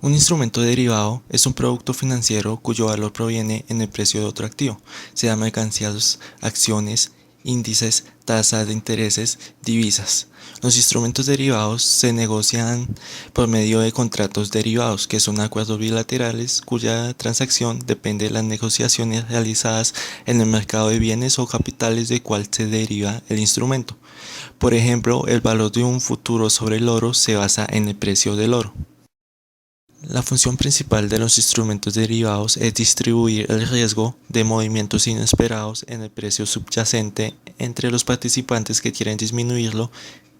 Un instrumento derivado es un producto financiero cuyo valor proviene en el precio de otro activo, sea mercancías, acciones, índices, tasas de intereses, divisas. Los instrumentos derivados se negocian por medio de contratos derivados, que son acuerdos bilaterales cuya transacción depende de las negociaciones realizadas en el mercado de bienes o capitales del cual se deriva el instrumento. Por ejemplo, el valor de un futuro sobre el oro se basa en el precio del oro. La función principal de los instrumentos derivados es distribuir el riesgo de movimientos inesperados en el precio subyacente entre los participantes que quieren disminuirlo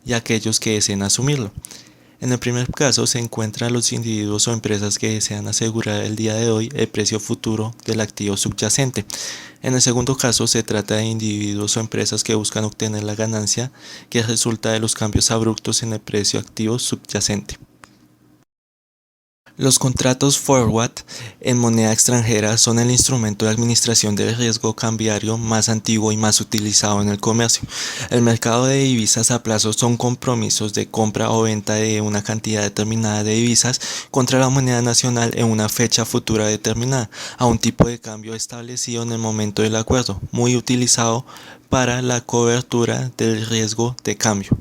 y aquellos que deseen asumirlo. En el primer caso se encuentran los individuos o empresas que desean asegurar el día de hoy el precio futuro del activo subyacente. En el segundo caso se trata de individuos o empresas que buscan obtener la ganancia que resulta de los cambios abruptos en el precio activo subyacente. Los contratos forward en moneda extranjera son el instrumento de administración del riesgo cambiario más antiguo y más utilizado en el comercio. El mercado de divisas a plazo son compromisos de compra o venta de una cantidad determinada de divisas contra la moneda nacional en una fecha futura determinada, a un tipo de cambio establecido en el momento del acuerdo, muy utilizado para la cobertura del riesgo de cambio.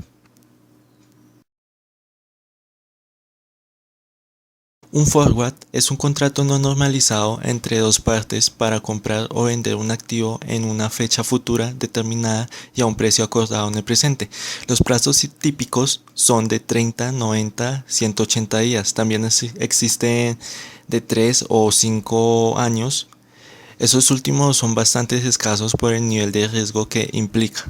Un forward es un contrato no normalizado entre dos partes para comprar o vender un activo en una fecha futura determinada y a un precio acordado en el presente. Los plazos típicos son de 30, 90, 180 días. También existen de 3 o 5 años. Esos últimos son bastante escasos por el nivel de riesgo que implica.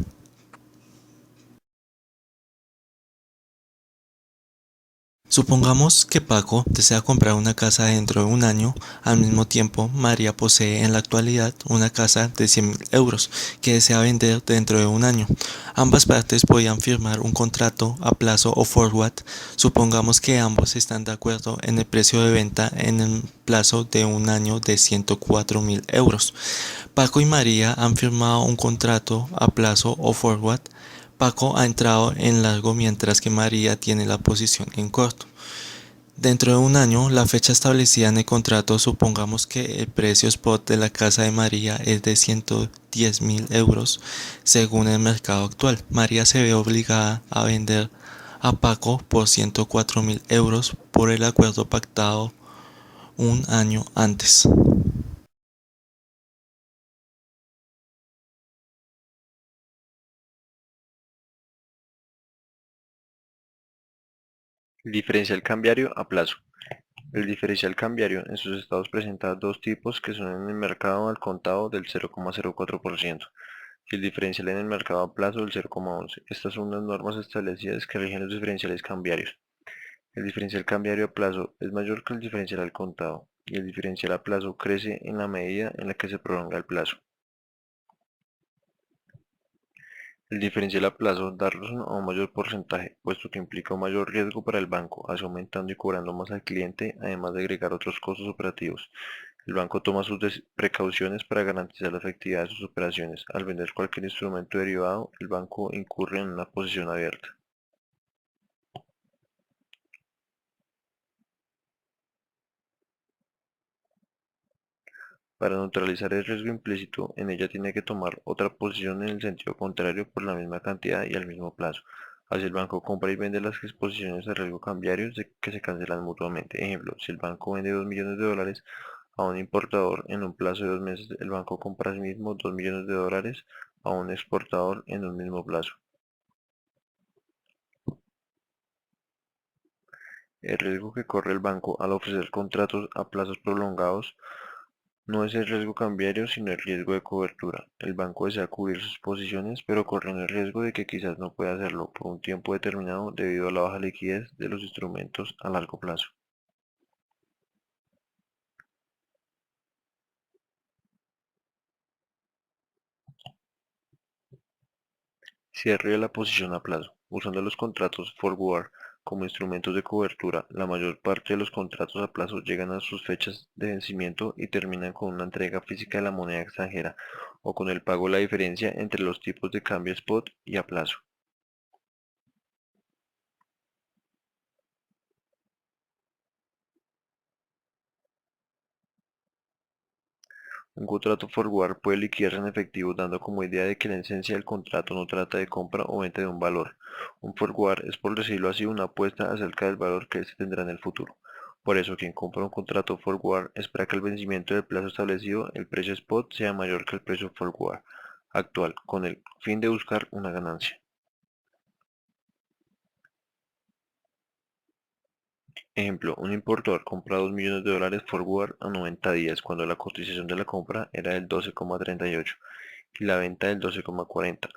Supongamos que Paco desea comprar una casa dentro de un año. Al mismo tiempo, María posee en la actualidad una casa de 100.000 euros que desea vender dentro de un año. Ambas partes podían firmar un contrato a plazo o forward. Supongamos que ambos están de acuerdo en el precio de venta en el plazo de un año de 104.000 euros. Paco y María han firmado un contrato a plazo o forward. Paco ha entrado en largo mientras que María tiene la posición en corto. Dentro de un año, la fecha establecida en el contrato, supongamos que el precio spot de la casa de María es de 110.000 euros según el mercado actual. María se ve obligada a vender a Paco por 104.000 euros por el acuerdo pactado un año antes. Diferencial cambiario a plazo. El diferencial cambiario en sus estados presenta dos tipos que son en el mercado al contado del 0,04% y el diferencial en el mercado a plazo del 0,11. Estas son las normas establecidas que rigen los diferenciales cambiarios. El diferencial cambiario a plazo es mayor que el diferencial al contado y el diferencial a plazo crece en la medida en la que se prolonga el plazo. El diferencial a plazo da razón a un mayor porcentaje, puesto que implica un mayor riesgo para el banco, así aumentando y cobrando más al cliente, además de agregar otros costos operativos. El banco toma sus precauciones para garantizar la efectividad de sus operaciones. Al vender cualquier instrumento derivado, el banco incurre en una posición abierta. Para neutralizar el riesgo implícito, en ella tiene que tomar otra posición en el sentido contrario por la misma cantidad y al mismo plazo. Así el banco compra y vende las exposiciones a riesgo cambiario que se cancelan mutuamente. Ejemplo, si el banco vende 2 millones de dólares a un importador en un plazo de 2 meses, el banco compra asimismo 2 millones de dólares a un exportador en un mismo plazo. El riesgo que corre el banco al ofrecer contratos a plazos prolongados no es el riesgo cambiario, sino el riesgo de cobertura. El banco desea cubrir sus posiciones, pero corren el riesgo de que quizás no pueda hacerlo por un tiempo determinado debido a la baja liquidez de los instrumentos a largo plazo. Cierre de la posición a plazo. Usando los contratos forward como instrumentos de cobertura, la mayor parte de los contratos a plazo llegan a sus fechas de vencimiento y terminan con una entrega física de la moneda extranjera o con el pago de la diferencia entre los tipos de cambio spot y a plazo. Un contrato forward puede liquidarse en efectivo dando como idea de que la esencia del contrato no trata de compra o venta de un valor. Un forward es, por decirlo así, una apuesta acerca del valor que éste tendrá en el futuro. Por eso, quien compra un contrato forward espera que al vencimiento del plazo establecido el precio spot sea mayor que el precio forward actual, con el fin de buscar una ganancia. Ejemplo, un importador compra 2 millones de dólares forward a 90 días cuando la cotización de la compra era del 12,38 y la venta del 12,40.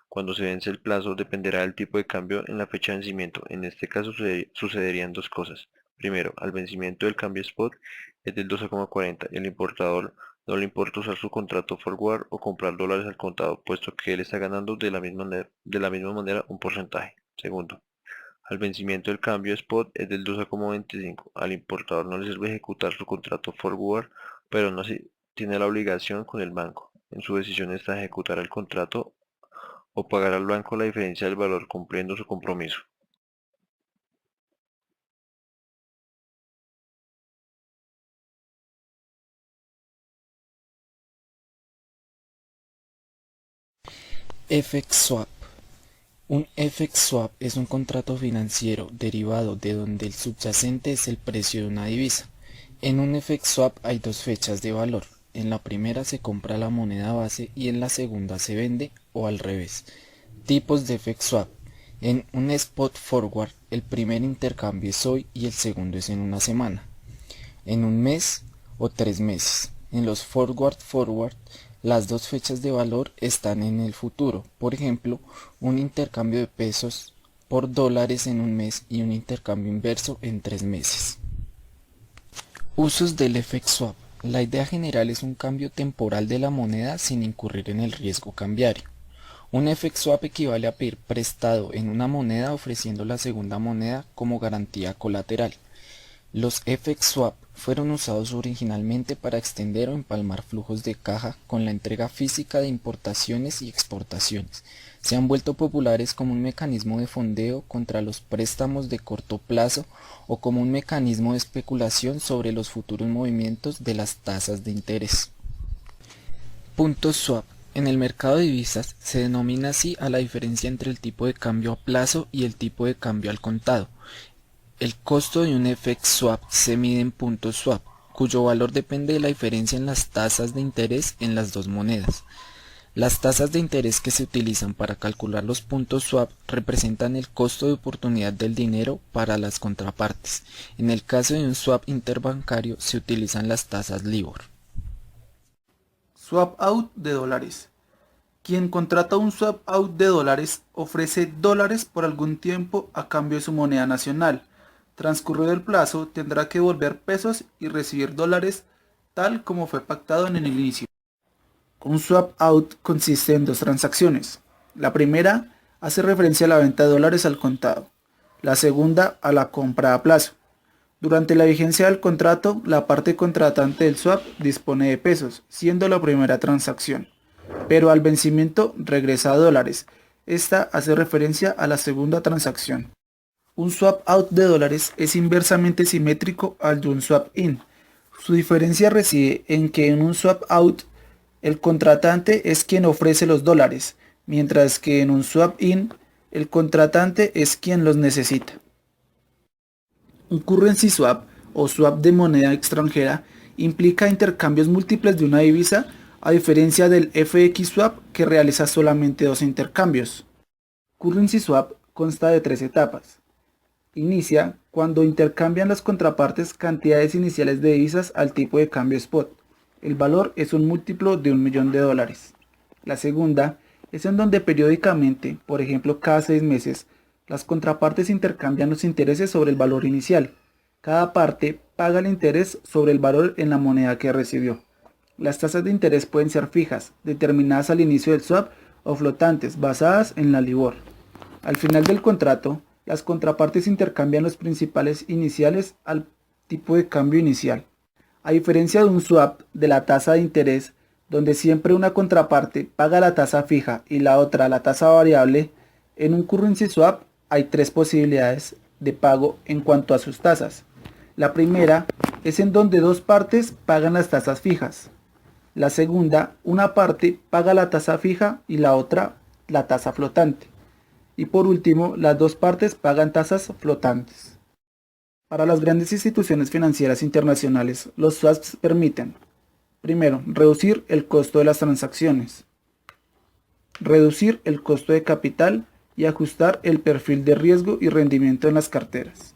Cuando se vence el plazo dependerá del tipo de cambio en la fecha de vencimiento. En este caso sucederían dos cosas. Primero, al vencimiento del cambio spot es del 12,40 y al importador no le importa usar su contrato forward o comprar dólares al contado, puesto que él está ganando de la misma manera un porcentaje. Segundo, al vencimiento del cambio spot es del 12,25. Al importador no le sirve ejecutar su contrato forward, pero aún así tiene la obligación con el banco. En su decisión está ejecutar el contrato o pagar al banco la diferencia del valor cumpliendo su compromiso. FX Swap. Un FX Swap es un contrato financiero derivado de donde el subyacente es el precio de una divisa. En un FX Swap hay dos fechas de valor. En la primera se compra la moneda base y en la segunda se vende o al revés. Tipos de FX Swap. En un Spot Forward el primer intercambio es hoy y el segundo es en una semana, en un mes o 3 meses. En los Forward, las dos fechas de valor están en el futuro. Por ejemplo, un intercambio de pesos por dólares en un mes y un intercambio inverso en 3 meses. Usos del FX Swap. La idea general es un cambio temporal de la moneda sin incurrir en el riesgo cambiario. Un FX Swap equivale a pedir prestado en una moneda ofreciendo la segunda moneda como garantía colateral. Los FX Swap fueron usados originalmente para extender o empalmar flujos de caja con la entrega física de importaciones y exportaciones. Se han vuelto populares como un mecanismo de fondeo contra los préstamos de corto plazo o como un mecanismo de especulación sobre los futuros movimientos de las tasas de interés. Puntos swap. En el mercado de divisas se denomina así a la diferencia entre el tipo de cambio a plazo y el tipo de cambio al contado. El costo de un FX swap se mide en puntos swap, cuyo valor depende de la diferencia en las tasas de interés en las dos monedas. Las tasas de interés que se utilizan para calcular los puntos swap representan el costo de oportunidad del dinero para las contrapartes. En el caso de un swap interbancario se utilizan las tasas LIBOR. Swap out de dólares. Quien contrata un swap out de dólares ofrece dólares por algún tiempo a cambio de su moneda nacional. Transcurrido el plazo, tendrá que devolver pesos y recibir dólares tal como fue pactado en el inicio. Un swap out consiste en dos transacciones. La primera hace referencia a la venta de dólares al contado. La segunda a la compra a plazo. Durante la vigencia del contrato, la parte contratante del swap dispone de pesos, siendo la primera transacción. Pero al vencimiento regresa a dólares. Esta hace referencia a la segunda transacción. Un swap out de dólares es inversamente simétrico al de un swap in. Su diferencia reside en que en un swap out el contratante es quien ofrece los dólares, mientras que en un swap in el contratante es quien los necesita. Un currency swap o swap de moneda extranjera implica intercambios múltiples de una divisa, a diferencia del FX swap que realiza solamente dos intercambios. Currency swap consta de tres etapas. Inicia cuando intercambian las contrapartes cantidades iniciales de divisas al tipo de cambio spot. El valor es un múltiplo de $1.000.000. La segunda es en donde periódicamente, por ejemplo cada 6 meses, las contrapartes intercambian los intereses sobre el valor inicial. Cada parte paga el interés sobre el valor en la moneda que recibió. Las tasas de interés pueden ser fijas, determinadas al inicio del swap, o flotantes, basadas en la LIBOR. Al final del contrato, las contrapartes intercambian los principales iniciales al tipo de cambio inicial. A diferencia de un swap de la tasa de interés, donde siempre una contraparte paga la tasa fija y la otra la tasa variable, en un currency swap hay tres posibilidades de pago en cuanto a sus tasas. La primera es en donde dos partes pagan las tasas fijas. La segunda, una parte paga la tasa fija y la otra la tasa flotante. Y por último, las dos partes pagan tasas flotantes. Para las grandes instituciones financieras internacionales, los swaps permiten, primero, reducir el costo de las transacciones, reducir el costo de capital y ajustar el perfil de riesgo y rendimiento en las carteras.